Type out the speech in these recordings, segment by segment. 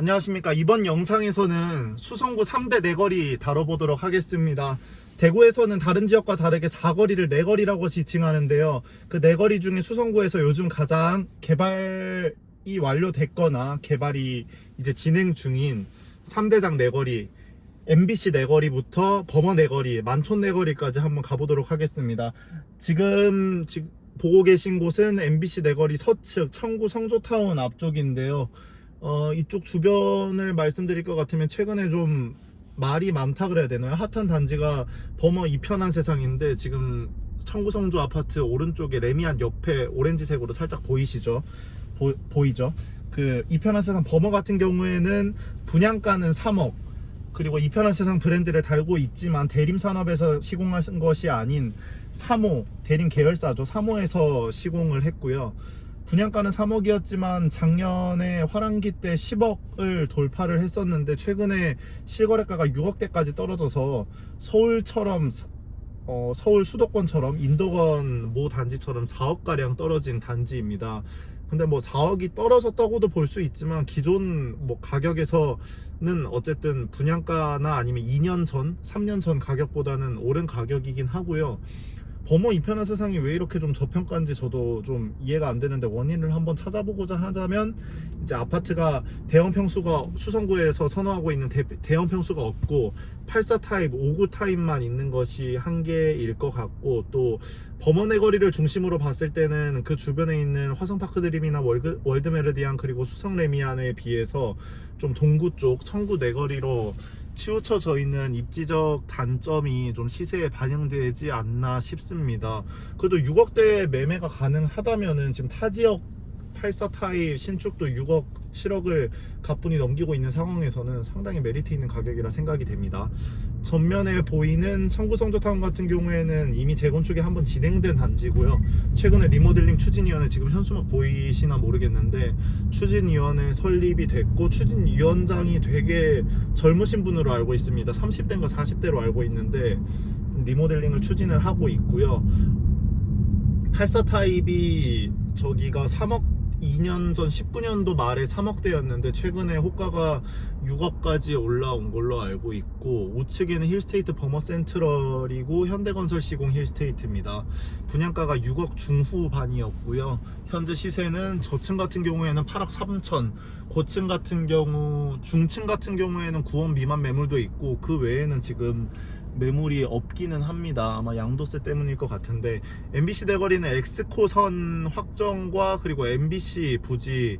안녕하십니까. 이번 영상에서는 수성구 3대 내거리 다뤄보도록 하겠습니다. 대구에서는 다른 지역과 다르게 사거리를 내거리라고 지칭하는데요. 그 내거리 중에 수성구에서 요즘 가장 개발이 완료됐거나 개발이 이제 진행 중인 3대장 내거리, MBC 내거리부터 범어 내거리, 만촌 내거리까지 한번 가보도록 하겠습니다. 지금 보고 계신 곳은 MBC 내거리 서측 청구 성조타운 앞쪽인데요. 이쪽 주변을 말씀드릴 것 같으면 최근에 좀 말이 많다 그래야 되나요? 핫한 단지가 범어 이편한 세상인데, 지금 청구성조 아파트 오른쪽에 레미안 옆에 오렌지색으로 살짝 보이시죠? 보이죠? 그 이편한 세상 범어 같은 경우에는 분양가는 3억, 그리고 이편한 세상 브랜드를 달고 있지만 대림산업에서 시공한 것이 아닌 3호, 대림 계열사죠. 3호에서 시공을 했고요. 분양가는 3억이었지만 작년에 화랑기 때 10억을 돌파를 했었는데, 최근에 실거래가가 6억대까지 떨어져서 서울처럼 서울 수도권처럼 인도권 모 단지처럼 4억가량 떨어진 단지입니다. 근데 뭐 4억이 떨어졌다고도 볼 수 있지만, 기존 뭐 가격에서는 어쨌든 분양가나 아니면 2년 전, 3년 전 가격보다는 오른 가격이긴 하고요. 범어 이편한 세상이 왜 이렇게 좀 저평가인지 저도 좀 이해가 안 되는데, 원인을 한번 찾아보고자 하자면, 이제 아파트가 대형 평수가 수성구에서 선호하고 있는 대형 평수가 없고 84 타입, 59 타입만 있는 것이 한계일 것 같고, 또 범어 내거리를 중심으로 봤을 때는 그 주변에 있는 화성파크 드림이나 월드 메르디안 그리고 수성 레미안에 비해서 좀 동구 쪽 청구 내거리로 치우쳐져 있는 입지적 단점이 좀 시세에 반영되지 않나 싶습니다. 그래도 6억대 매매가 가능하다면은 지금 타지역 84 타입 신축도 6억, 7억을 가뿐히 넘기고 있는 상황에서는 상당히 메리트 있는 가격이라 생각이 됩니다. 전면에 보이는 청구성조타운 같은 경우에는 이미 재건축이 한번 진행된 단지고요. 최근에 리모델링 추진위원회, 지금 현수막 보이시나 모르겠는데 추진위원회 설립이 됐고, 추진위원장이 되게 젊으신 분으로 알고 있습니다. 30대인가 40대로 알고 있는데 리모델링을 추진을 하고 있고요. 84 타입이 저기가 3억, 2년 전 19년도 말에 3억대였는데 최근에 호가가 6억까지 올라온 걸로 알고 있고, 우측에는 힐스테이트 범어 센트럴이고 현대건설 시공 힐스테이트입니다. 분양가가 6억 중후반이었고요. 현재 시세는 저층 같은 경우에는 8억 3천, 고층 같은 경우, 중층 같은 경우에는 9억 미만 매물도 있고, 그 외에는 지금 매물이 없기는 합니다. 아마 양도세 때문일 것 같은데, MBC 대거리는 엑스코선 확정과 그리고 MBC 부지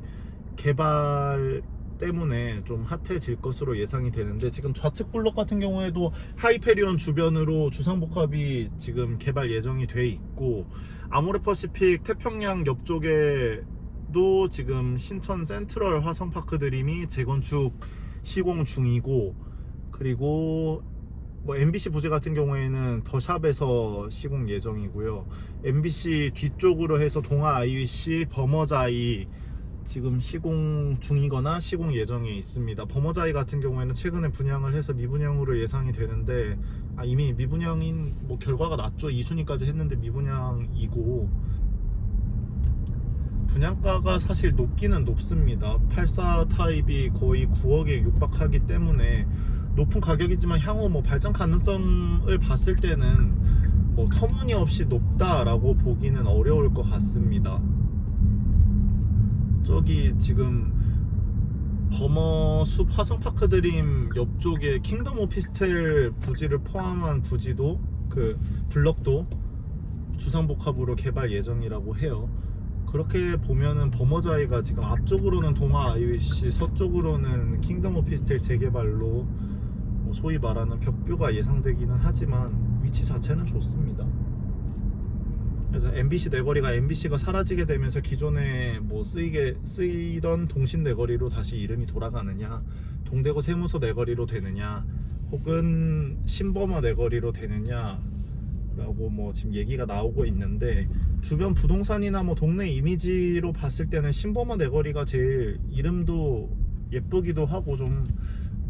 개발 때문에 좀 핫해질 것으로 예상이 되는데, 지금 좌측 블록 같은 경우에도 하이페리온 주변으로 주상복합이 지금 개발 예정이 돼 있고, 아모레퍼시픽 태평양 옆쪽에도 지금 신천 센트럴 화성파크 드림이 재건축 시공 중이고, 그리고 뭐 MBC 부지 같은 경우에는 더샵에서 시공 예정이고요. MBC 뒤쪽으로 해서 동아 IWC 범어자이 지금 시공 중이거나 시공 예정에 있습니다. 범어자이 같은 경우에는 최근에 분양을 해서 미분양으로 예상이 되는데, 이미 미분양인 뭐 결과가 났죠. 2순위까지 했는데 미분양이고, 분양가가 사실 높기는 높습니다. 84 타입이 거의 9억에 육박하기 때문에 높은 가격이지만 향후 뭐 발전 가능성을 봤을 때는 뭐 터무니없이 높다라고 보기는 어려울 것 같습니다. 저기 지금 범어숲 화성파크 드림 옆쪽에 킹덤 오피스텔 부지를 포함한 부지도, 그 블럭도 주상복합으로 개발 예정이라고 해요. 그렇게 보면은 범어자이가 지금 앞쪽으로는 동아 IWC, 서쪽으로는 킹덤 오피스텔 재개발로 소위 말하는 벽뷰가 예상되기는 하지만 위치 자체는 좋습니다. 그래서 MBC 내거리가 MBC가 사라지게 되면서 기존에 뭐 쓰이던 동신 내거리로 다시 이름이 돌아가느냐, 동대구 세무서 내거리로 되느냐, 혹은 신범어 내거리로 되느냐 라고 뭐 지금 얘기가 나오고 있는데, 주변 부동산이나 뭐 동네 이미지로 봤을 때는 신범어 내거리가 제일 이름도 예쁘기도 하고 좀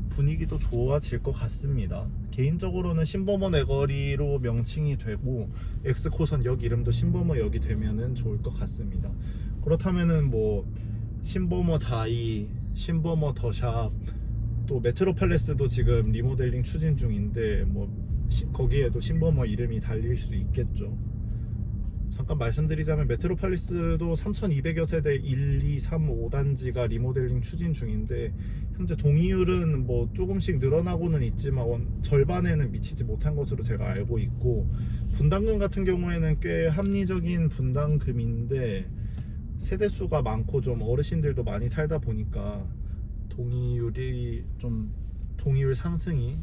분위기도 좋아질 것 같습니다. 개인적으로는 신범어 내거리로 명칭이 되고 엑스코선 역 이름도 신범어역이 되면은 좋을 것 같습니다. 그렇다면은 뭐 신범어 자이, 신버머 더샵, 또 메트로 팰레스도 지금 리모델링 추진 중인데 뭐 거기에도 신버머 이름이 달릴 수 있겠죠. 잠깐 말씀드리자면 메트로 팰리스도 3200여 세대 1, 2, 3, 5단지가 리모델링 추진 중인데 현재 동의율은 뭐 조금씩 늘어나고는 있지만 절반에는 미치지 못한 것으로 제가 알고 있고, 분담금 같은 경우에는 꽤 합리적인 분담금인데 세대수가 많고 좀 어르신들도 많이 살다 보니까 동의율 상승이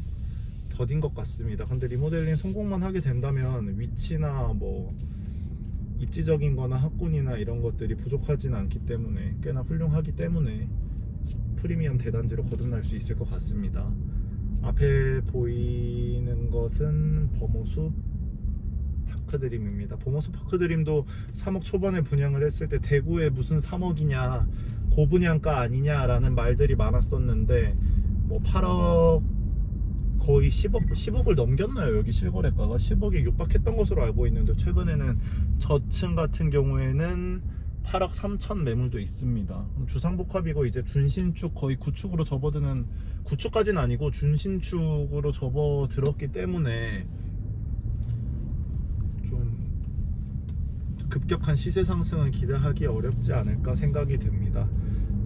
더딘 것 같습니다. 근데 리모델링 성공만 하게 된다면 위치나 뭐 입지적인 거나 학군이나 이런 것들이 부족하지는 않기 때문에 꽤나 훌륭하기 때문에 프리미엄 대단지로 거듭날 수 있을 것 같습니다. 앞에 보이는 것은 버머숲 파크드림입니다. 버머숲 파크드림도 3억 초반에 분양을 했을 때 대구에 무슨 3억이냐, 고분양가 아니냐라는 말들이 많았었는데 뭐 8억 거의 10억을 넘겼나요? 여기 실거래가가 10억에 육박했던 것으로 알고 있는데 최근에는 저층 같은 경우에는 8억 3천 매물도 있습니다. 주상복합이고 이제 준신축 거의 구축으로 접어드는, 구축까지는 아니고 준신축으로 접어들었기 때문에 좀 급격한 시세 상승은 기대하기 어렵지 않을까 생각이 듭니다.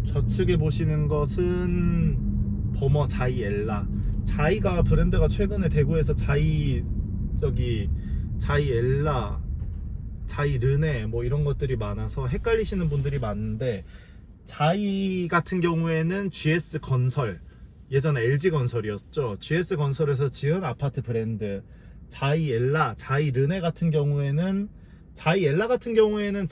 좌측에 보시는 것은 버머 자이 엘라. 자이가 브랜드가 최근에 대구에서 자이 엘라, 자이 르네 뭐 이런 것들이 많아서 헷갈리시는 분들이 많은데, 자이 같은 경우에는 GS 건설, 예전에 LG 건설이었죠. GS 건설에서 지은 아파트 브랜드. 자이 엘라, 자이 르네 같은 경우에는, 자이 엘라 같은 경우에는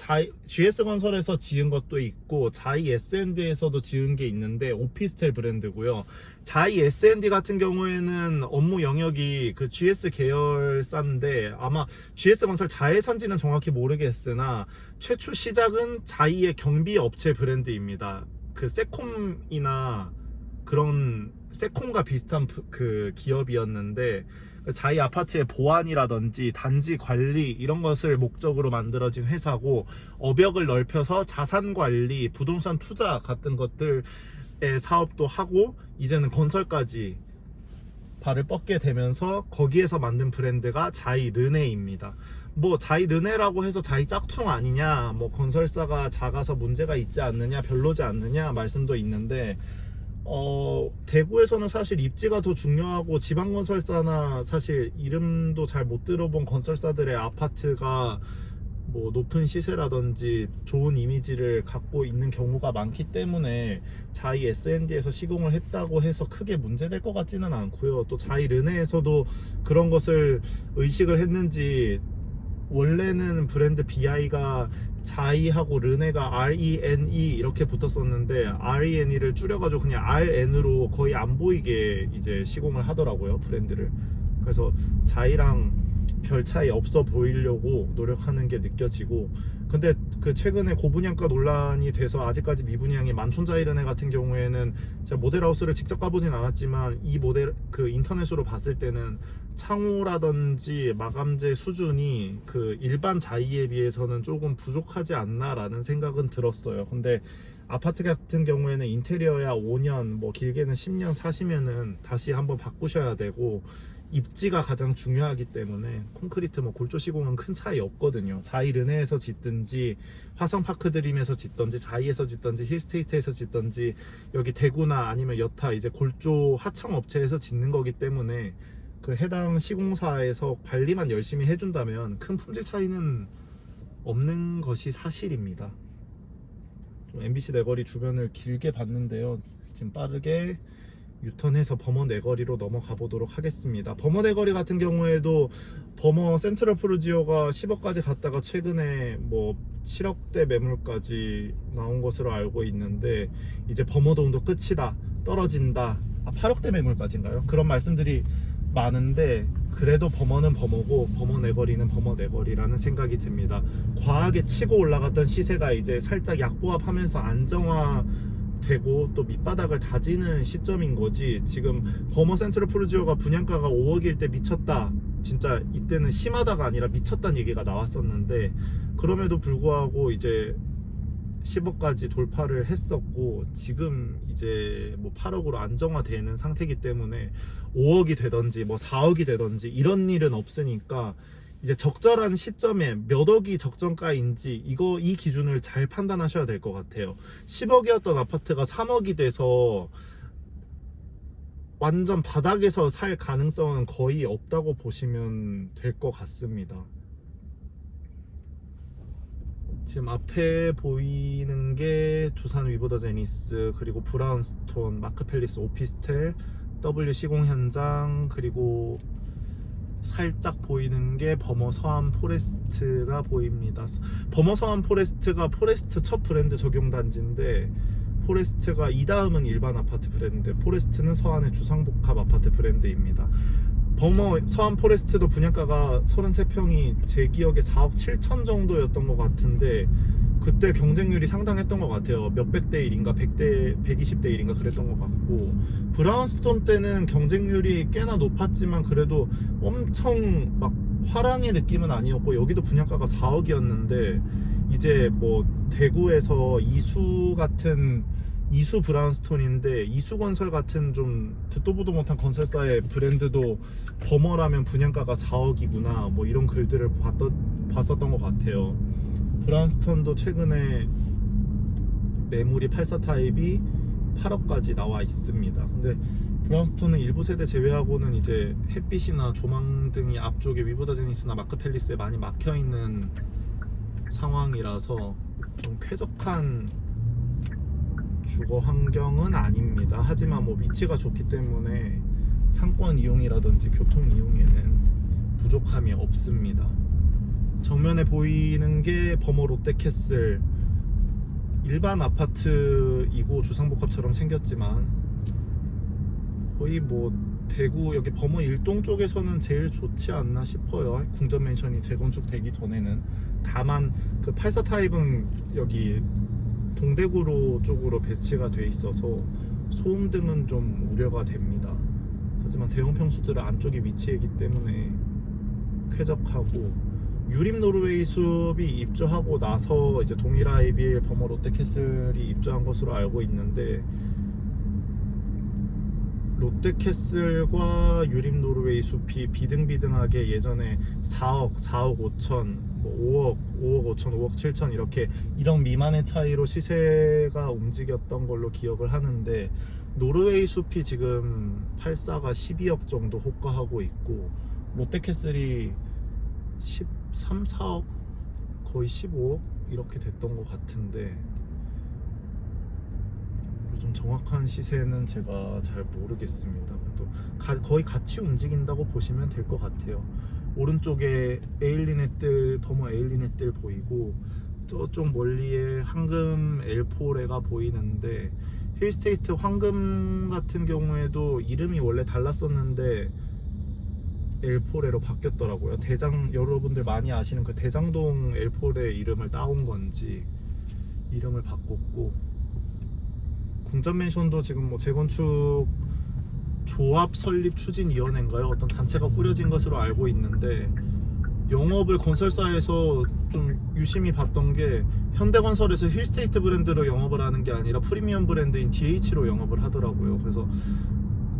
GS 건설에서 지은 것도 있고 자이 S&D에서도 지은 게 있는데 오피스텔 브랜드고요. 자이 S&D 같은 경우에는 업무 영역이 그 GS 계열사인데 아마 GS 건설 자회사인지는 정확히 모르겠으나 최초 시작은 자이의 경비 업체 브랜드입니다. 그 세콤이나 그런 세콤과 비슷한 그 기업이었는데 자이 아파트의 보안이라든지 단지 관리 이런 것을 목적으로 만들어진 회사고, 업역을 넓혀서 자산 관리, 부동산 투자 같은 것들의 사업도 하고 이제는 건설까지 발을 뻗게 되면서 거기에서 만든 브랜드가 자이 르네입니다. 뭐 자이 르네라고 해서 자이 짝퉁 아니냐, 뭐 건설사가 작아서 문제가 있지 않느냐, 별로지 않느냐 말씀도 있는데 대구에서는 사실 입지가 더 중요하고 지방건설사나 사실 이름도 잘 못 들어본 건설사들의 아파트가 뭐 높은 시세라든지 좋은 이미지를 갖고 있는 경우가 많기 때문에 자이 S&D에서 시공을 했다고 해서 크게 문제될 것 같지는 않고요. 또 자이 르네에서도 그런 것을 의식을 했는지 원래는 브랜드 BI가 자이하고 르네가 RENE 이렇게 붙었었는데 RENE를 줄여가지고 그냥 RN으로 거의 안 보이게 이제 시공을 하더라고요, 브랜드를. 그래서 자이랑 별 차이 없어 보이려고 노력하는 게 느껴지고, 근데 그 최근에 고분양가 논란이 돼서 아직까지 미분양이 만촌자이르네 같은 경우에는 제가 모델하우스를 직접 가보진 않았지만 이 모델 그 인터넷으로 봤을 때는 창호라든지 마감재 수준이 그 일반 자이에 비해서는 조금 부족하지 않나 라는 생각은 들었어요. 근데 아파트 같은 경우에는 인테리어야 5년 뭐 길게는 10년 사시면은 다시 한번 바꾸셔야 되고, 입지가 가장 중요하기 때문에 콘크리트 뭐 골조 시공은 큰 차이 없거든요. 자이 르네에서 짓든지 화성파크드림에서 짓든지 자이에서 짓든지 힐스테이트에서 짓든지 여기 대구나 아니면 여타 이제 골조 하청 업체에서 짓는 거기 때문에 그 해당 시공사에서 관리만 열심히 해준다면 큰 품질 차이는 없는 것이 사실입니다. 좀 MBC 내거리 주변을 길게 봤는데요. 지금 빠르게 유턴해서 버머 내거리로 넘어가 보도록 하겠습니다. 버머 내거리 같은 경우에도 버머 센트럴 프루지오가 10억까지 갔다가 최근에 뭐 7억대 매물까지 나온 것으로 알고 있는데 이제 버머동도 끝이다, 떨어진다, 8억대 매물까지인가요? 그런 말씀들이 많은데 그래도 버머는 버머고 버머 내거리는 버머 내거리라는 생각이 듭니다. 과하게 치고 올라갔던 시세가 이제 살짝 약보합하면서 안정화 되고 또 밑바닥을 다지는 시점인 거지, 지금 버머 센트럴 프루지오가 분양가가 5억일 때 미쳤다, 진짜 이때는 심하다가 아니라 미쳤다는 얘기가 나왔었는데 그럼에도 불구하고 이제 10억까지 돌파를 했었고, 지금 이제 뭐 8억으로 안정화되는 상태이기 때문에 5억이 되던지 뭐 4억이 되던지 이런 일은 없으니까 이제 적절한 시점에 몇 억이 적정가인지 이 기준을 잘 판단하셔야 될 것 같아요. 10억이었던 아파트가 3억이 돼서 완전 바닥에서 살 가능성은 거의 없다고 보시면 될 것 같습니다. 지금 앞에 보이는 게 두산 위보더 제니스, 그리고 브라운스톤, 마크팰리스 오피스텔, WC공 현장, 그리고 살짝 보이는 게 버머 서안 포레스트가 보입니다. 버머 서안 포레스트가 포레스트 첫 브랜드 적용 단지인데, 포레스트가 이 다음은 일반 아파트 브랜드, 포레스트는 서안의 주상복합 아파트 브랜드입니다. 버머 서안 포레스트도 분양가가 33평이 제 기억에 4억 7천 정도였던 것 같은데, 그때 경쟁률이 상당했던 것 같아요. 몇백 대 1인가 120대 1인가 그랬던 것 같고, 브라운스톤 때는 경쟁률이 꽤나 높았지만 그래도 엄청 막 화랑의 느낌은 아니었고, 여기도 분양가가 4억이었는데 이제 뭐 대구에서 이수 브라운스톤인데, 이수건설 같은 좀 듣도 보도 못한 건설사의 브랜드도 버머라면 분양가가 4억이구나 뭐 이런 글들을 봤었던 것 같아요. 브라운스톤도 최근에 매물이 84 타입이 8억까지 나와 있습니다. 근데 브라운스톤은 일부 세대 제외하고는 이제 햇빛이나 조망등이 앞쪽에 위보더 제니스나 마크팰리스에 많이 막혀 있는 상황이라서 좀 쾌적한 주거 환경은 아닙니다. 하지만 뭐 위치가 좋기 때문에 상권 이용이라든지 교통 이용에는 부족함이 없습니다. 정면에 보이는 게 버머 롯데캐슬, 일반 아파트이고 주상복합처럼 생겼지만 거의 뭐 대구 여기 버머 일동 쪽에서는 제일 좋지 않나 싶어요. 궁전맨션이 재건축되기 전에는. 다만 그 84 타입은 여기 동대구로 쪽으로 배치가 돼 있어서 소음 등은 좀 우려가 됩니다. 하지만 대형 평수들은 안쪽에 위치하기 때문에 쾌적하고, 유림 노르웨이 숲이 입주하고 나서 이제 동일아이빌 버머 롯데캐슬이 입주한 것으로 알고 있는데, 롯데캐슬과 유림 노르웨이 숲이 비등비등하게 예전에 4억, 4억 5천, 뭐 5억 5천, 5억 7천 이렇게 1억 미만의 차이로 시세가 움직였던 걸로 기억을 하는데, 노르웨이 숲이 지금 84가 12억 정도 호가하고 있고, 롯데캐슬이 13, 4억, 거의 15억 이렇게 됐던 것 같은데, 좀 정확한 시세는 제가 잘 모르겠습니다. 또 거의 같이 움직인다고 보시면 될 것 같아요. 오른쪽에 에일린의 뜰, 버머 에일린의 뜰 보이고, 저쪽 멀리에 황금 엘포레가 보이는데, 힐스테이트 황금 같은 경우에도 이름이 원래 달랐었는데 엘포레로 바뀌었더라고요. 여러분들 많이 아시는 그 대장동 엘포레 이름을 따온 건지 이름을 바꿨고, 궁전맨션도 지금 뭐 재건축 조합 설립 추진위원회인가요? 어떤 단체가 꾸려진 것으로 알고 있는데, 영업을 건설사에서 좀 유심히 봤던 게, 현대건설에서 힐스테이트 브랜드로 영업을 하는 게 아니라 프리미엄 브랜드인 DH로 영업을 하더라고요. 그래서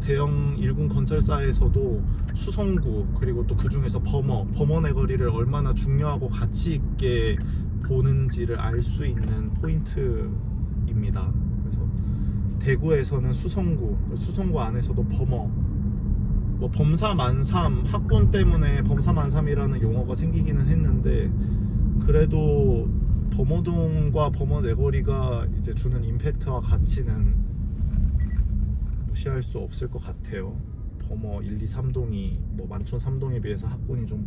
대형 일군 건설사에서도 수성구, 그리고 또 그 중에서 버머 내거리를 얼마나 중요하고 가치 있게 보는지를 알 수 있는 포인트입니다. 그래서 대구에서는 수성구 안에서도 버머, 뭐 범사만삼, 학군 때문에 범사만삼이라는 용어가 생기기는 했는데, 그래도 범어동과 범어 내거리가 이제 주는 임팩트와 가치는 무시할 수 없을 것 같아요. 범어 1, 2, 3동이 뭐 만촌 3동에 비해서 학군이 좀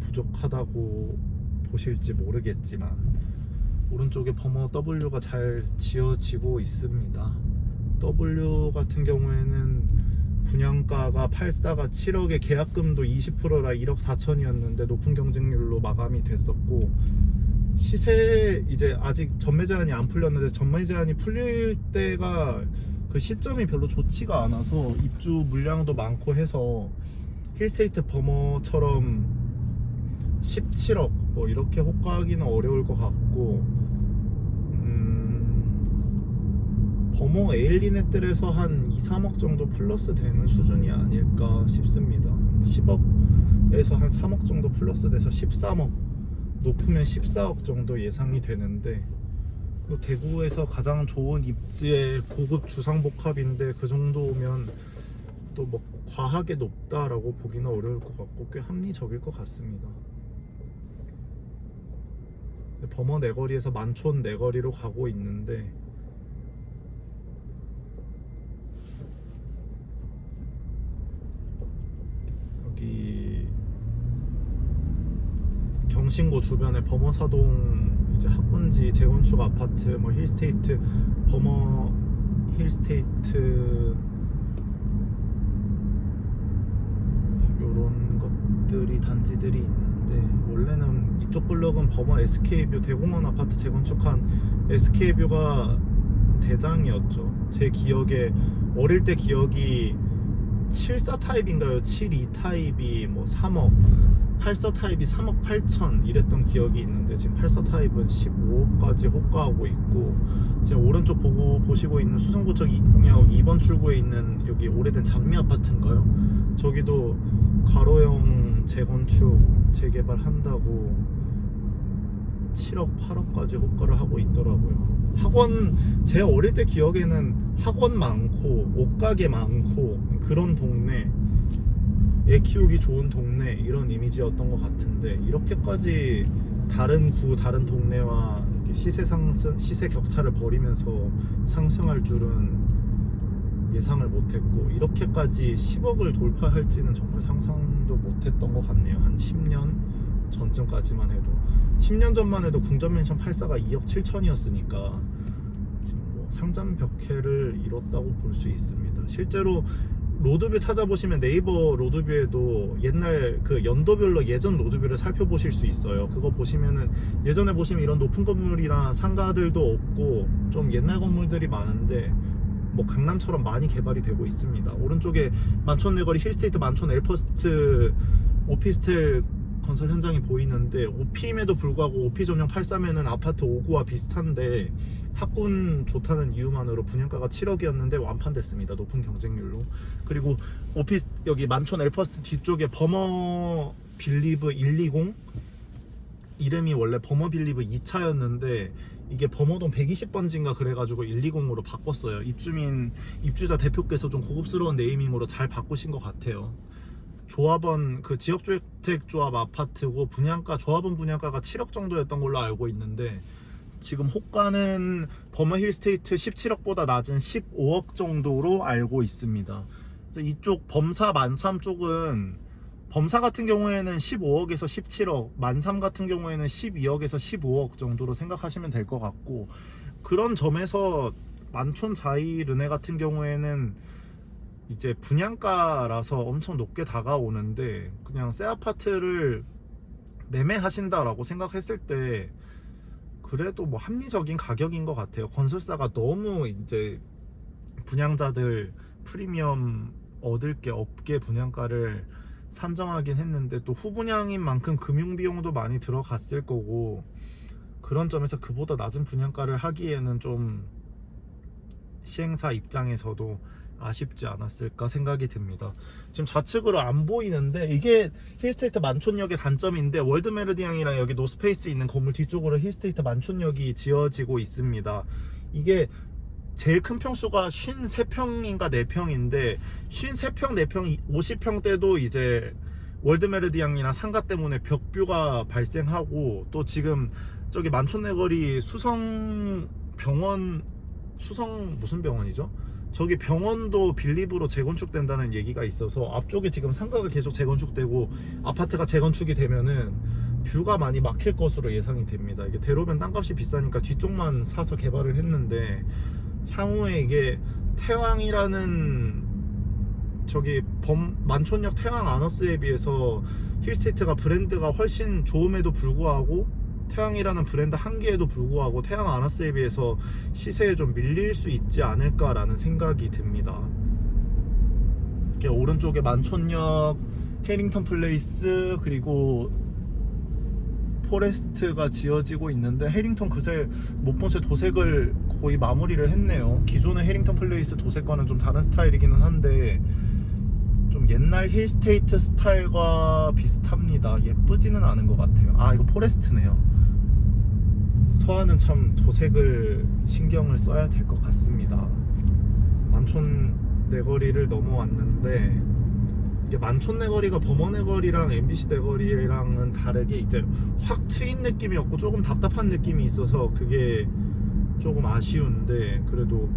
부족하다고 보실지 모르겠지만, 오른쪽에 범어 W가 잘 지어지고 있습니다. W 같은 경우에는 분양가가 84가 7억에 계약금도 20%라 1억 4천이었는데 높은 경쟁률로 마감이 됐었고, 시세 이제 아직 전매 제한이 안 풀렸는데, 전매 제한이 풀릴 때가 그 시점이 별로 좋지가 않아서 입주 물량도 많고 해서 힐스테이트 버머처럼 17억 뭐 이렇게 호가하기는 어려울 것 같고, 범어 에일리넷들에서 한 2, 3억 정도 플러스 되는 수준이 아닐까 싶습니다. 10억에서 한 3억 정도 플러스 돼서 13억, 높으면 14억 정도 예상이 되는데, 대구에서 가장 좋은 입지의 고급 주상복합인데 그 정도면 또 뭐 과하게 높다라고 보기는 어려울 것 같고 꽤 합리적일 것 같습니다. 범어 내거리에서 만촌 내거리로 가고 있는데, 여기 경신고 주변에 범어사동 이제 학군지 재건축 아파트, 뭐 힐스테이트, 범어 힐스테이트 요런 것들이 단지들이 있는데, 원래는 이쪽 블럭은 범어 SK뷰 대공원 아파트 재건축한 SK뷰가 대장이었죠. 제 기억에 어릴 때 기억이 74 타입인가요? 72 타입이 뭐 3억, 84 타입이 3억 8천 이랬던 기억이 있는데, 지금 84 타입은 15억까지 호가하고 있고, 지금 오른쪽 보시고 있는 수성구청 공역 2번 출구에 있는 여기 오래된 장미 아파트인가요? 저기도 가로형 재건축 재개발한다고 7억 8억까지 호가를 하고 있더라고요. 학원, 제 어릴 때 기억에는 학원 많고 옷가게 많고 그런 동네, 애 키우기 좋은 동네, 이런 이미지였던 것 같은데, 이렇게까지 다른 구 다른 동네와 이렇게 시세 격차를 벌이면서 상승할 줄은 예상을 못했고, 이렇게까지 10억을 돌파할지는 정말 상상도 못했던 것 같네요. 한 10년 전쯤까지만 해도, 10년 전만 해도 궁전맨션 84가 2억 7천이었으니까 지금 뭐 상잔벽해를 이뤘다고 볼 수 있습니다. 실제로 로드뷰 찾아보시면 네이버 로드뷰에도 옛날 그 연도별로 예전 로드뷰를 살펴보실 수 있어요. 그거 보시면은 예전에 보시면 이런 높은 건물이나 상가들도 없고 좀 옛날 건물들이 많은데, 뭐 강남처럼 많이 개발이 되고 있습니다. 오른쪽에 만촌 내거리 힐스테이트 만촌 엘퍼스트 오피스텔 건설 현장이 보이는데, 오피임에도 불구하고 오피 전용 83에는 아파트 5구와 비슷한데 학군 좋다는 이유만으로 분양가가 7억이었는데 완판됐습니다. 높은 경쟁률로. 그리고 여기 만촌 엘퍼스트 뒤쪽에 범어 빌리브 120, 이름이 원래 범어 빌리브 2차였는데 이게 범어동 120번지인가 그래가지고 120으로 바꿨어요. 입주자 대표께서 좀 고급스러운 네이밍으로 잘 바꾸신 것 같아요. 조합원, 그 지역주택조합 아파트고 조합원 분양가가 7억 정도였던 걸로 알고 있는데, 지금 호가는 범어 힐스테이트 17억보다 낮은 15억 정도로 알고 있습니다. 이쪽 범사 만삼 쪽은, 범사 같은 경우에는 15억에서 17억, 만삼 같은 경우에는 12억에서 15억 정도로 생각하시면 될 것 같고, 그런 점에서 만촌 자이 르네 같은 경우에는 이제 분양가라서 엄청 높게 다가오는데, 그냥 새 아파트를 매매하신다라고 생각했을 때 그래도 뭐 합리적인 가격인 것 같아요. 건설사가 너무 이제 분양자들 프리미엄 얻을 게 없게 분양가를 산정하긴 했는데, 또 후분양인 만큼 금융비용도 많이 들어갔을 거고, 그런 점에서 그보다 낮은 분양가를 하기에는 좀 시행사 입장에서도 아쉽지 않았을까 생각이 듭니다. 지금 좌측으로 안 보이는데, 이게 힐스테이트 만촌역의 단점인데, 월드메르디앙이랑 여기 노스페이스 있는 건물 뒤쪽으로 힐스테이트 만촌역이 지어지고 있습니다. 이게 제일 큰 평수가 53평인가 4평인데 53평, 4평, 50평대도 이제 월드메르디앙이나 상가 때문에 벽뷰가 발생하고, 또 지금 저기 만촌내거리 수성병원, 무슨 병원이죠? 저기 병원도 빌립으로 재건축된다는 얘기가 있어서, 앞쪽에 지금 상가가 계속 재건축되고 아파트가 재건축이 되면은 뷰가 많이 막힐 것으로 예상이 됩니다. 이게 대로변 땅값이 비싸니까 뒤쪽만 사서 개발을 했는데, 향후에 이게 태왕이라는 저기 만촌역 태왕 아너스에 비해서 힐스테이트가 브랜드가 훨씬 좋음에도 불구하고, 태양이라는 브랜드 한계에도 불구하고 태양 아너스에 비해서 시세에 좀 밀릴 수 있지 않을까라는 생각이 듭니다. 이렇게 오른쪽에 만촌역, 캐링턴 플레이스, 그리고 포레스트가 지어지고 있는데 해링턴 그새 못 본 채 도색을 거의 마무리를 했네요. 기존의 해링턴 플레이스 도색과는 좀 다른 스타일이기는 한데 좀 옛날 힐스테이트 스타일과 비슷합니다. 예쁘지는 않은 것 같아요. 아, 이거 포레스트네요. 서안은 참 도색을 신경을 써야 될 것 같습니다. 만촌 내거리를 넘어왔는데 이게 만촌 내거리가 범어 내거리랑 MBC 내거리랑은 다르게 이제 확 트인 느낌이 없고 조금 답답한 느낌이 있어서 그게 조금 아쉬운데, 그래도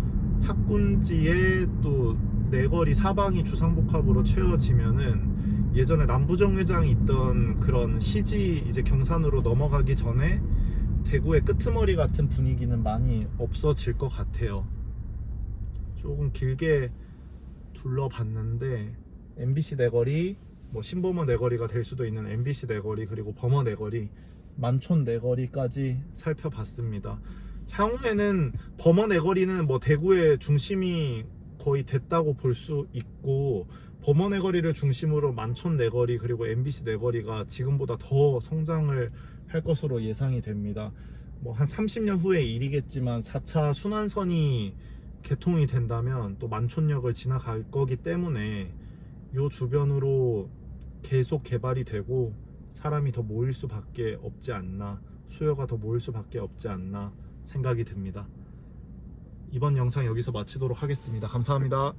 학군지에 또 내거리 사방이 주상복합으로 채워지면은 예전에 남부정류장이 있던 그런 시지 이제 경산으로 넘어가기 전에 대구의 끄트머리 같은 분위기는 많이 없어질 것 같아요. 조금 길게 둘러봤는데 MBC 내거리, 뭐 신범어 내거리가 될 수도 있는 MBC 내거리, 그리고 범어 내거리, 만촌 내거리까지 살펴봤습니다. 향후에는 범어 내거리는 뭐 대구의 중심이 거의 됐다고 볼 수 있고, 범어 내거리를 중심으로 만촌 내거리 그리고 MBC 내거리가 지금보다 더 성장을 할 것으로 예상이 됩니다. 뭐 한 30년 후의 일이겠지만 4차 순환선이 개통이 된다면 또 만촌역을 지나갈 거기 때문에 요 주변으로 계속 개발이 되고 사람이 더 모일 수밖에 없지 않나, 수요가 더 모일 수밖에 없지 않나 생각이 듭니다. 이번 영상 여기서 마치도록 하겠습니다. 감사합니다.